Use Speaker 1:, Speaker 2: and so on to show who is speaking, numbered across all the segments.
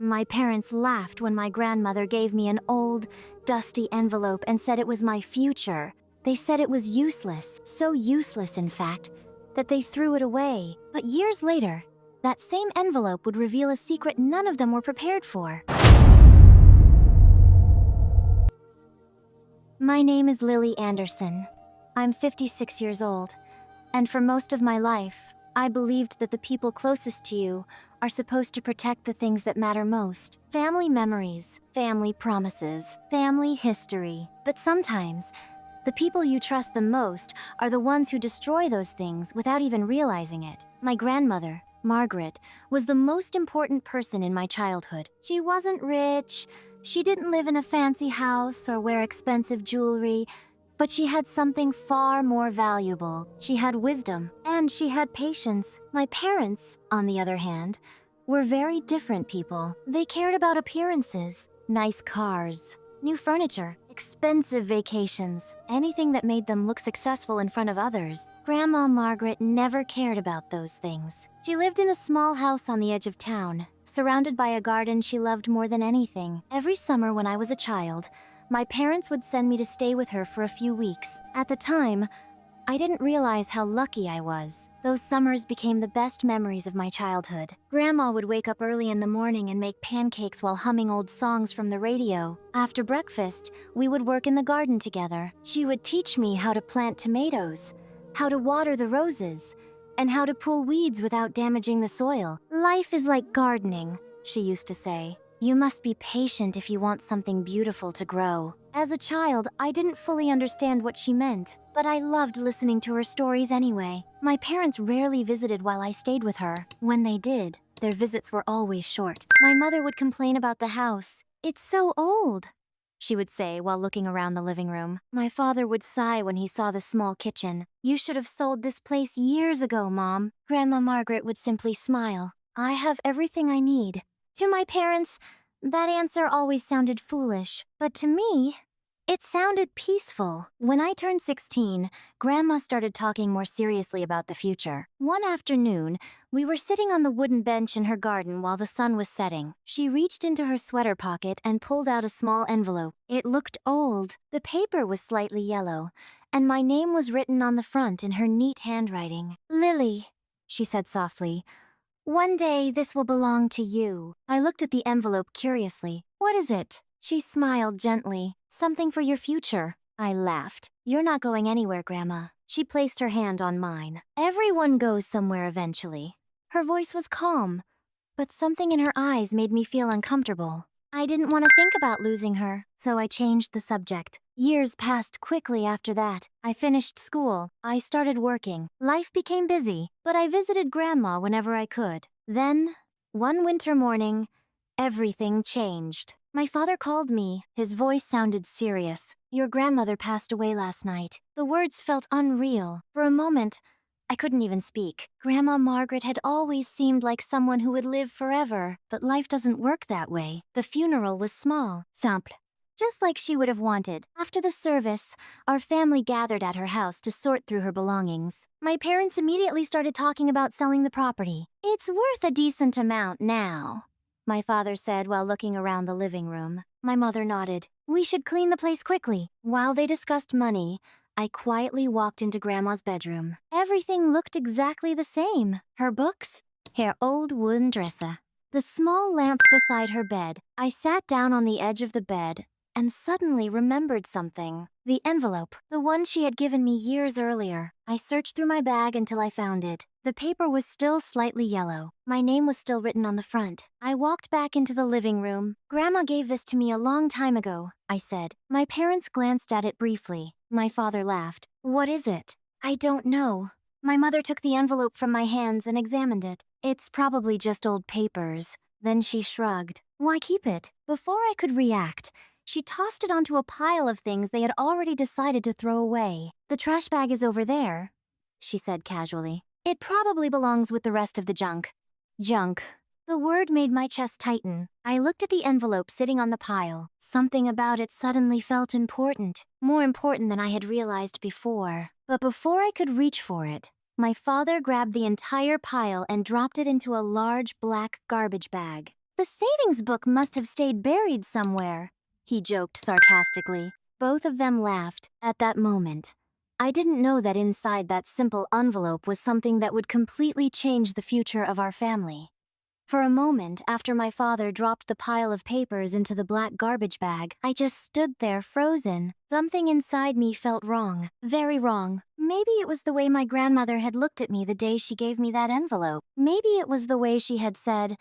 Speaker 1: My parents laughed when my grandmother gave me an old, dusty envelope and said it was my future. They said it was useless, so useless in fact, that they threw it away. But years later, that same envelope would reveal a secret none of them were prepared for. My name is Lily Anderson. I'm 56 years old, and for most of my life, I believed that the people closest to you are supposed to protect the things that matter most. Family memories, family promises, family history. But sometimes, the people you trust the most are the ones who destroy those things without even realizing it. My grandmother, Margaret, was the most important person in my childhood. She wasn't rich, she didn't live in a fancy house or wear expensive jewelry, but she had something far more valuable. She had wisdom, and she had patience. My parents, on the other hand, were very different people. They cared about appearances, nice cars, new furniture, expensive vacations, anything that made them look successful in front of others. Grandma Margaret never cared about those things. She lived in a small house on the edge of town, surrounded by a garden she loved more than anything. Every summer when I was a child, my parents would send me to stay with her for a few weeks. At the time, I didn't realize how lucky I was. Those summers became the best memories of my childhood. Grandma would wake up early in the morning and make pancakes while humming old songs from the radio. After breakfast, we would work in the garden together. She would teach me how to plant tomatoes, how to water the roses, and how to pull weeds without damaging the soil. Life is like gardening, she used to say. You must be patient if you want something beautiful to grow. As a child, I didn't fully understand what she meant, but I loved listening to her stories anyway. My parents rarely visited while I stayed with her. When they did, their visits were always short. My mother would complain about the house. "It's so old," she would say while looking around the living room. My father would sigh when he saw the small kitchen. "You should have sold this place years ago, Mom." Grandma Margaret would simply smile. "I have everything I need." To my parents, that answer always sounded foolish, but to me, it sounded peaceful. When I turned 16, Grandma started talking more seriously about the future. One afternoon, we were sitting on the wooden bench in her garden while the sun was setting. She reached into her sweater pocket and pulled out a small envelope. It looked old. The paper was slightly yellow, and my name was written on the front in her neat handwriting. "Lily," she said softly, "one day this will belong to you." I looked at the envelope curiously. "What is it?" She smiled gently. "Something for your future." I laughed. "You're not going anywhere, Grandma." She placed her hand on mine. "Everyone goes somewhere eventually." Her voice was calm, but something in her eyes made me feel uncomfortable. I didn't want to think about losing her, so I changed the subject. Years passed quickly after that. I finished school. I started working. Life became busy, but I visited Grandma whenever I could. Then, one winter morning, everything changed. My father called me. His voice sounded serious. "Your grandmother passed away last night." The words felt unreal. For a moment, I couldn't even speak. Grandma Margaret had always seemed like someone who would live forever, but life doesn't work that way. The funeral was small, simple, just like she would have wanted. After the service, our family gathered at her house to sort through her belongings. My parents immediately started talking about selling the property. "It's worth a decent amount now," my father said while looking around the living room. My mother nodded. "We should clean the place quickly." While they discussed money, I quietly walked into Grandma's bedroom. Everything looked exactly the same. Her books, her old wooden dresser, the small lamp beside her bed. I sat down on the edge of the bed and suddenly remembered something. The envelope, the one she had given me years earlier. I searched through my bag until I found it. The paper was still slightly yellow. My name was still written on the front. I walked back into the living room. "Grandma gave this to me a long time ago," I said. My parents glanced at it briefly. My father laughed. "What is it?" "I don't know." My mother took the envelope from my hands and examined it. "It's probably just old papers." Then she shrugged. "Why keep it?" Before I could react, she tossed it onto a pile of things they had already decided to throw away. "The trash bag is over there," she said casually. "It probably belongs with the rest of the junk." Junk. The word made my chest tighten. I looked at the envelope sitting on the pile. Something about it suddenly felt important. More important than I had realized before. But before I could reach for it, my father grabbed the entire pile and dropped it into a large black garbage bag. The savings book must have stayed buried somewhere, he joked sarcastically. Both of them laughed. At that moment, I didn't know that inside that simple envelope was something that would completely change the future of our family. For a moment, after my father dropped the pile of papers into the black garbage bag, I just stood there frozen. Something inside me felt wrong, very wrong. Maybe it was the way my grandmother had looked at me the day she gave me that envelope. Maybe it was the way she had said,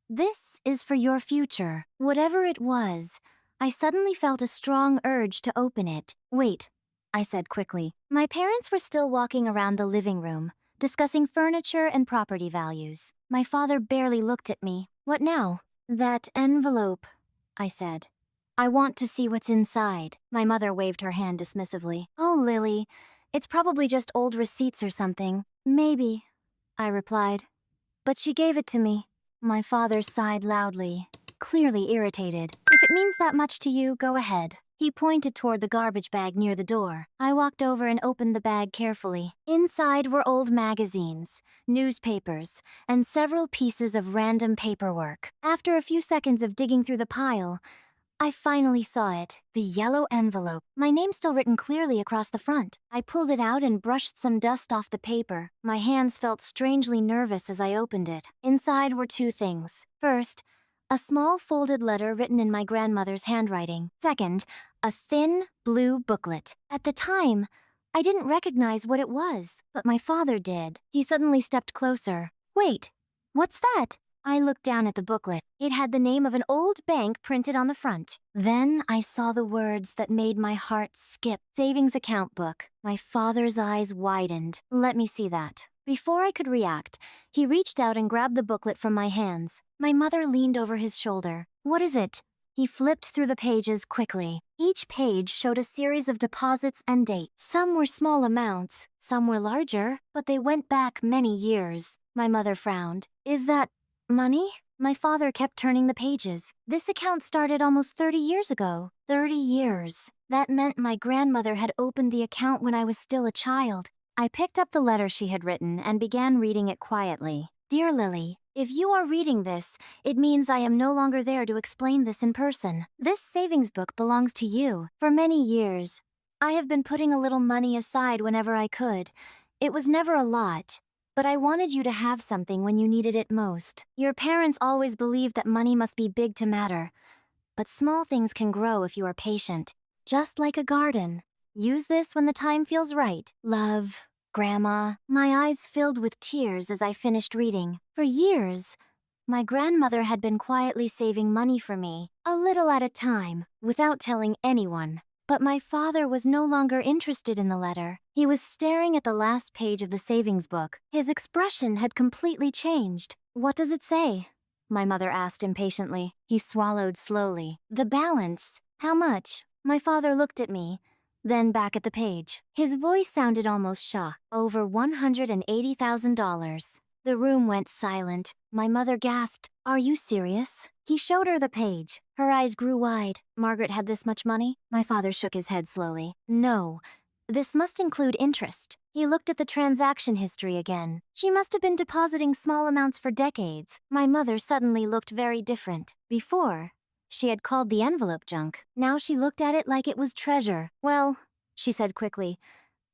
Speaker 1: "This is for your future." Whatever it was, I suddenly felt a strong urge to open it. "Wait," I said quickly. My parents were still walking around the living room, discussing furniture and property values. My father barely looked at me. "What now?" "That envelope," I said. "I want to see what's inside." My mother waved her hand dismissively. "Oh, Lily, it's probably just old receipts or something." "Maybe," I replied. "But she gave it to me." My father sighed loudly, clearly irritated. "If it means that much to you, go ahead." He pointed toward the garbage bag near the door. I walked over and opened the bag carefully. Inside were old magazines, newspapers, and several pieces of random paperwork. After a few seconds of digging through the pile, I finally saw it, the yellow envelope, my name still written clearly across the front. I pulled it out and brushed some dust off the paper. My hands felt strangely nervous as I opened it. Inside were two things. First, a small folded letter written in my grandmother's handwriting. Second, a thin, blue booklet. At the time, I didn't recognize what it was, but my father did. He suddenly stepped closer. "Wait, what's that?" I looked down at the booklet. It had the name of an old bank printed on the front. Then I saw the words that made my heart skip. "Savings account book." My father's eyes widened. "Let me see that." Before I could react, he reached out and grabbed the booklet from my hands. My mother leaned over his shoulder. "What is it?" He flipped through the pages quickly. Each page showed a series of deposits and dates. Some were small amounts, some were larger, but they went back many years. My mother frowned. "Is that money?" My father kept turning the pages. "This account started almost 30 years ago." 30 years. That meant my grandmother had opened the account when I was still a child. I picked up the letter she had written and began reading it quietly. "Dear Lily, if you are reading this, it means I am no longer there to explain this in person. This savings book belongs to you. For many years, I have been putting a little money aside whenever I could. It was never a lot, but I wanted you to have something when you needed it most. Your parents always believed that money must be big to matter, but small things can grow if you are patient, just like a garden. Use this when the time feels right. Love, Grandma." My eyes filled with tears as I finished reading. For years, my grandmother had been quietly saving money for me, a little at a time, without telling anyone. But my father was no longer interested in the letter. He was staring at the last page of the savings book. His expression had completely changed. "What does it say?" my mother asked impatiently. He swallowed slowly. "The balance. How much?" My father looked at me, then back at the page. His voice sounded almost shocked. "Over $180,000. The room went silent. My mother gasped. "Are you serious?" He showed her the page. Her eyes grew wide. "Margaret had this much money?" My father shook his head slowly. "No. This must include interest." He looked at the transaction history again. "She must have been depositing small amounts for decades." My mother suddenly looked very different. Before, she had called the envelope junk. Now she looked at it like it was treasure. "Well," she said quickly,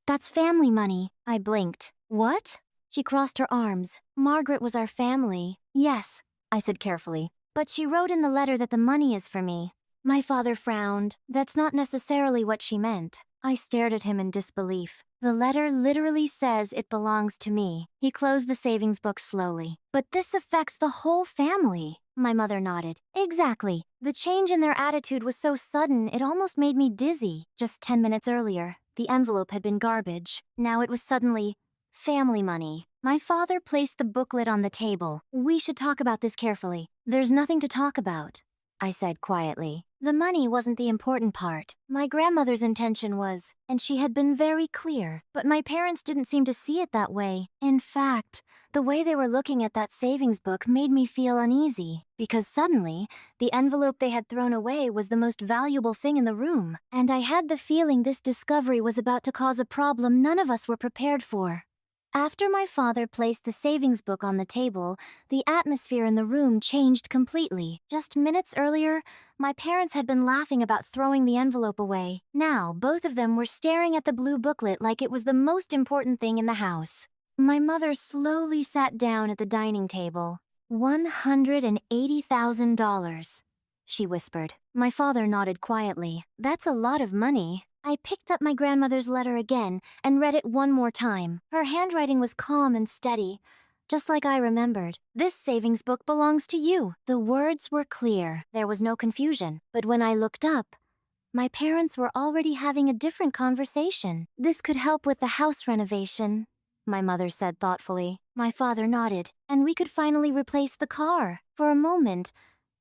Speaker 1: "that's family money." I blinked. "What?" She crossed her arms. "Margaret was our family." "Yes," I said carefully. "But she wrote in the letter that the money is for me." My father frowned. "That's not necessarily what she meant." I stared at him in disbelief. "The letter literally says it belongs to me." He closed the savings book slowly. "But this affects the whole family." My mother nodded. "Exactly. The change in their attitude was so sudden it almost made me dizzy. Just 10 minutes earlier, the envelope had been garbage. Now it was suddenly family money." My father placed the booklet on the table. "We should talk about this carefully." "There's nothing to talk about," I said quietly. The money wasn't the important part. My grandmother's intention was, and she had been very clear. But my parents didn't seem to see it that way. In fact, the way they were looking at that savings book made me feel uneasy, because suddenly, the envelope they had thrown away was the most valuable thing in the room, and I had the feeling this discovery was about to cause a problem none of us were prepared for. After my father placed the savings book on the table, the atmosphere in the room changed completely. Just minutes earlier, my parents had been laughing about throwing the envelope away. Now, both of them were staring at the blue booklet like it was the most important thing in the house. My mother slowly sat down at the dining table. $180,000, she whispered. My father nodded quietly. That's a lot of money. I picked up my grandmother's letter again and read it one more time. Her handwriting was calm and steady, just like I remembered. This savings book belongs to you. The words were clear. There was no confusion. But when I looked up, my parents were already having a different conversation. This could help with the house renovation, my mother said thoughtfully. My father nodded, and we could finally replace the car. For a moment,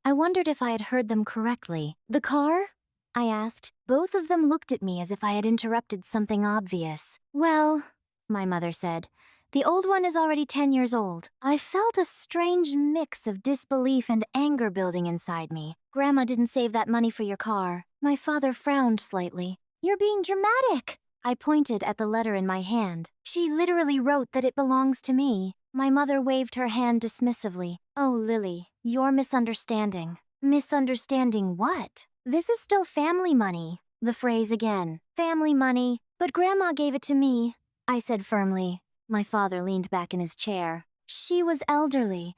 Speaker 1: I wondered if I had heard them correctly. The car? I asked. Both of them looked at me as if I had interrupted something obvious. Well, my mother said, the old one is already 10 years old. I felt a strange mix of disbelief and anger building inside me. Grandma didn't save that money for your car. My father frowned slightly. You're being dramatic. I pointed at the letter in my hand. She literally wrote that it belongs to me. My mother waved her hand dismissively. Oh, Lily, you're misunderstanding. Misunderstanding what? This is still family money. The phrase again. Family money. But Grandma gave it to me, I said firmly. My father leaned back in his chair. She was elderly.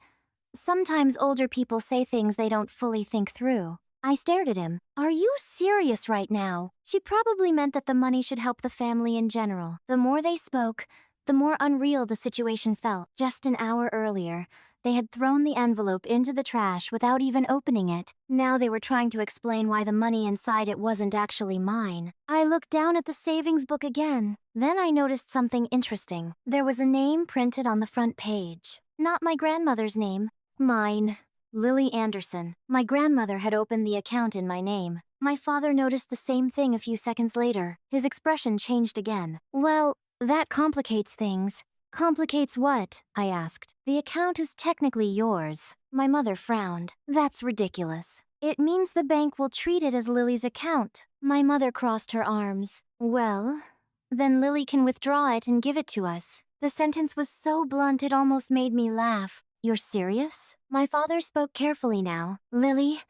Speaker 1: Sometimes older people say things they don't fully think through. I stared at him. Are you serious right now? She probably meant that the money should help the family in general. The more they spoke, the more unreal the situation felt. Just an hour earlier, they had thrown the envelope into the trash without even opening it. Now they were trying to explain why the money inside it wasn't actually mine. I looked down at the savings book again. Then I noticed something interesting. There was a name printed on the front page. Not my grandmother's name. Mine. Lily Anderson. My grandmother had opened the account in my name. My father noticed the same thing a few seconds later. His expression changed again. Well, that complicates things. Complicates what? I asked. The account is technically yours. My mother frowned. That's ridiculous. It means the bank will treat it as Lily's account. My mother crossed her arms. Well, then Lily can withdraw it and give it to us. The sentence was so blunt it almost made me laugh. You're serious? My father spoke carefully now. Lily,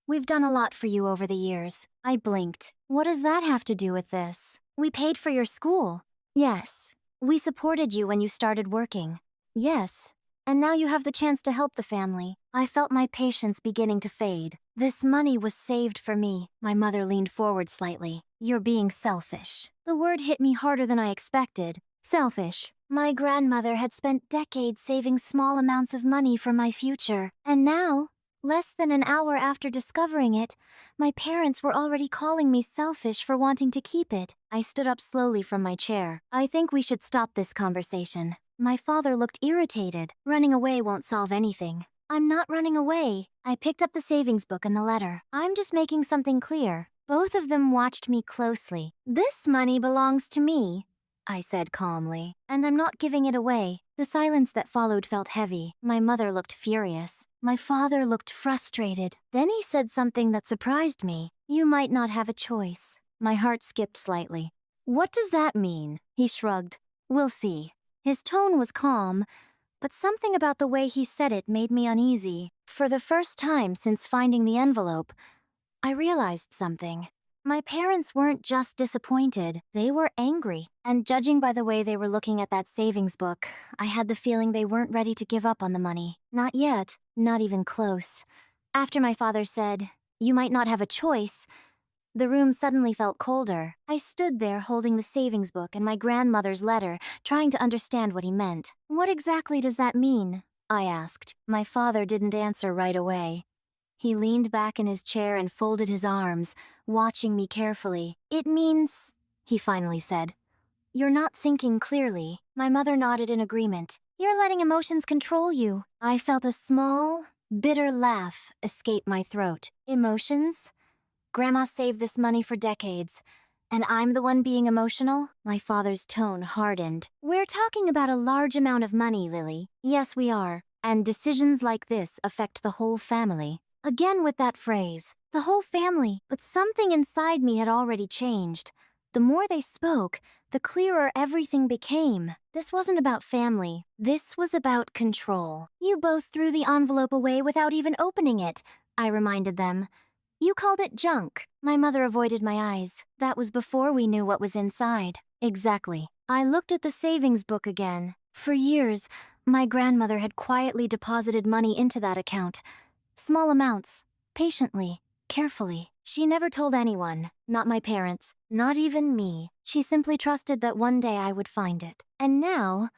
Speaker 1: we've done a lot for you over the years. I blinked. What does that have to do with this? We paid for your school. Yes. We supported you when you started working. Yes. And now you have the chance to help the family. I felt my patience beginning to fade. This money was saved for me. My mother leaned forward slightly. You're being selfish. The word hit me harder than I expected. Selfish. My grandmother had spent decades saving small amounts of money for my future. And now, less than an hour after discovering it, my parents were already calling me selfish for wanting to keep it. I stood up slowly from my chair. I think we should stop this conversation. My father looked irritated. Running away won't solve anything. I'm not running away. I picked up the savings book and the letter. I'm just making something clear. Both of them watched me closely. This money belongs to me, I said calmly, and I'm not giving it away. The silence that followed felt heavy. My mother looked furious. My father looked frustrated. Then he said something that surprised me. You might not have a choice. My heart skipped slightly. What does that mean? He shrugged. We'll see. His tone was calm, but something about the way he said it made me uneasy. For the first time since finding the envelope, I realized something. My parents weren't just disappointed, they were angry. And judging by the way they were looking at that savings book, I had the feeling they weren't ready to give up on the money. Not yet, not even close. After my father said, "You might not have a choice," the room suddenly felt colder. I stood there holding the savings book and my grandmother's letter, trying to understand what he meant. What exactly does that mean? I asked. My father didn't answer right away. He leaned back in his chair and folded his arms, watching me carefully. It means, he finally said, you're not thinking clearly. My mother nodded in agreement. You're letting emotions control you. I felt a small, bitter laugh escape my throat. Emotions? Grandma saved this money for decades, and I'm the one being emotional? My father's tone hardened. We're talking about a large amount of money, Lily. Yes, we are. And decisions like this affect the whole family. Again with that phrase, the whole family. But something inside me had already changed. The more they spoke, the clearer everything became. This wasn't about family. This was about control. You both threw the envelope away without even opening it, I reminded them. You called it junk. My mother avoided my eyes. That was before we knew what was inside. Exactly. I looked at the savings book again. For years, my grandmother had quietly deposited money into that account. Small amounts, patiently, carefully. She never told anyone, not my parents, not even me. She simply trusted that one day I would find it. And now,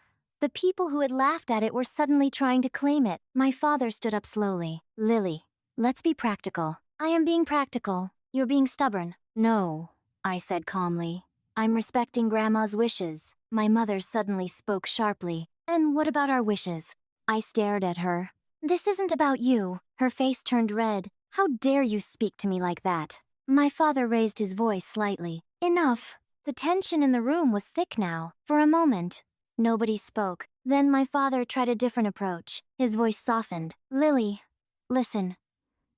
Speaker 1: the people who had laughed at it were suddenly trying to claim it. My father stood up slowly. Lily, let's be practical. I am being practical. You're being stubborn. No, I said calmly. I'm respecting Grandma's wishes. My mother suddenly spoke sharply. And what about our wishes? I stared at her. This isn't about you. Her face turned red. How dare you speak to me like that? My father raised his voice slightly. Enough. The tension in the room was thick now. For a moment, nobody spoke. Then my father tried a different approach. His voice softened. Lily, listen.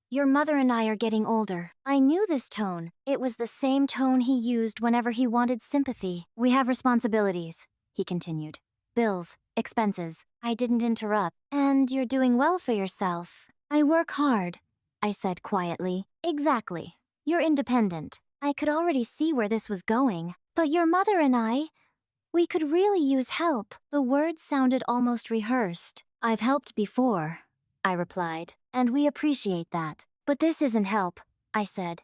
Speaker 1: Your mother and I are getting older. I knew this tone. It was the same tone he used whenever he wanted sympathy. We have responsibilities, he continued. Bills, expenses. I didn't interrupt. And you're doing well for yourself. I work hard, I said quietly. Exactly. You're independent. I could already see where this was going. But your mother and we could really use help. The words sounded almost rehearsed. I've helped before, I replied, and we appreciate that. But this isn't help, I said.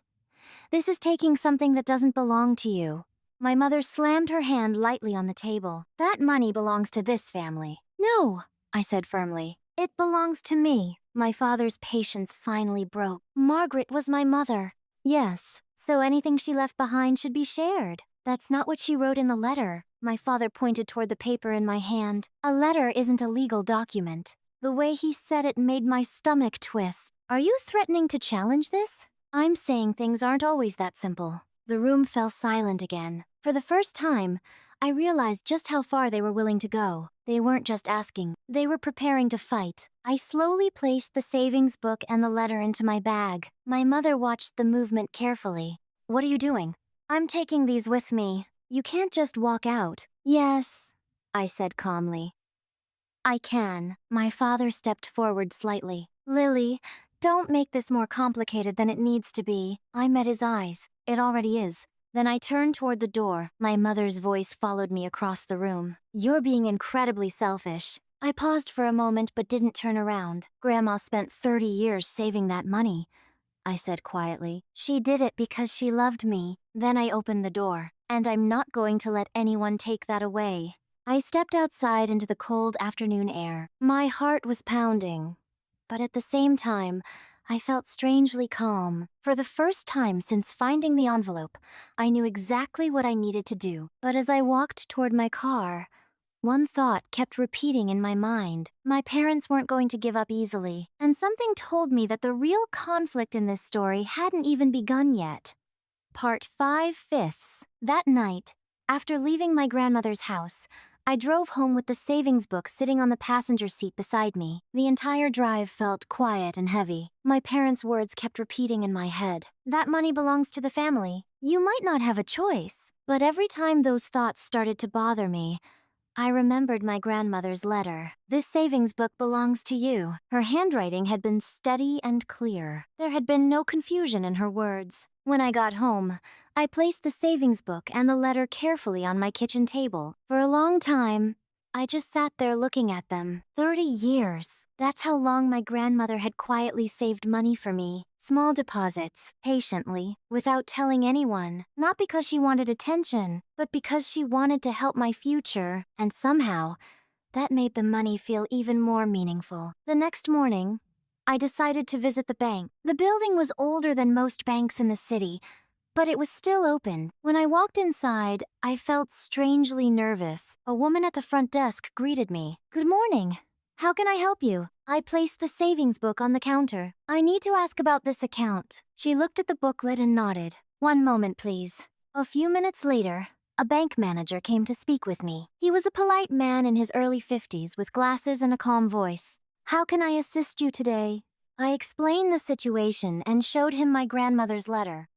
Speaker 1: This is taking something that doesn't belong to you. My mother slammed her hand lightly on the table. That money belongs to this family. No, I said firmly. It belongs to me. My father's patience finally broke. Margaret was my mother. Yes, so anything she left behind should be shared. That's not what she wrote in the letter. My father pointed toward the paper in my hand. A letter isn't a legal document. The way he said it made my stomach twist. Are you threatening to challenge this? I'm saying things aren't always that simple. The room fell silent again. For the first time, I realized just how far they were willing to go. They weren't just asking, they were preparing to fight. I slowly placed the savings book and the letter into my bag. My mother watched the movement carefully. What are you doing? I'm taking these with me. You can't just walk out. Yes, I said calmly. I can. My father stepped forward slightly. Lily, don't make this more complicated than it needs to be. I met his eyes. It already is. Then I turned toward the door. My mother's voice followed me across the room. You're being incredibly selfish. I paused for a moment but didn't turn around. Grandma spent 30 years saving that money, I said quietly. She did it because she loved me. Then I opened the door. And I'm not going to let anyone take that away. I stepped outside into the cold afternoon air. My heart was pounding. But at the same time, I felt strangely calm. For the first time since finding the envelope, I knew exactly what I needed to do. But as I walked toward my car, one thought kept repeating in my mind. My parents weren't going to give up easily. And something told me that the real conflict in this story hadn't even begun yet. Part 5/5. That night, after leaving my grandmother's house, I drove home with the savings book sitting on the passenger seat beside me. The entire drive felt quiet and heavy. My parents' words kept repeating in my head. That money belongs to the family. You might not have a choice. But every time those thoughts started to bother me, I remembered my grandmother's letter. This savings book belongs to you. Her handwriting had been steady and clear. There had been no confusion in her words. When I got home, I placed the savings book and the letter carefully on my kitchen table. For a long time, I just sat there looking at them. 30 years. That's how long my grandmother had quietly saved money for me. Small deposits, patiently, without telling anyone. Not because she wanted attention, but because she wanted to help my future. And somehow, that made the money feel even more meaningful. The next morning, I decided to visit the bank. The building was older than most banks in the city, but it was still open. When I walked inside, I felt strangely nervous. A woman at the front desk greeted me. Good morning. How can I help you? I placed the savings book on the counter. I need to ask about this account. She looked at the booklet and nodded. One moment, please. A few minutes later, a bank manager came to speak with me. He was a polite man in his early 50s with glasses and a calm voice. How can I assist you today? I explained the situation and showed him my grandmother's letter.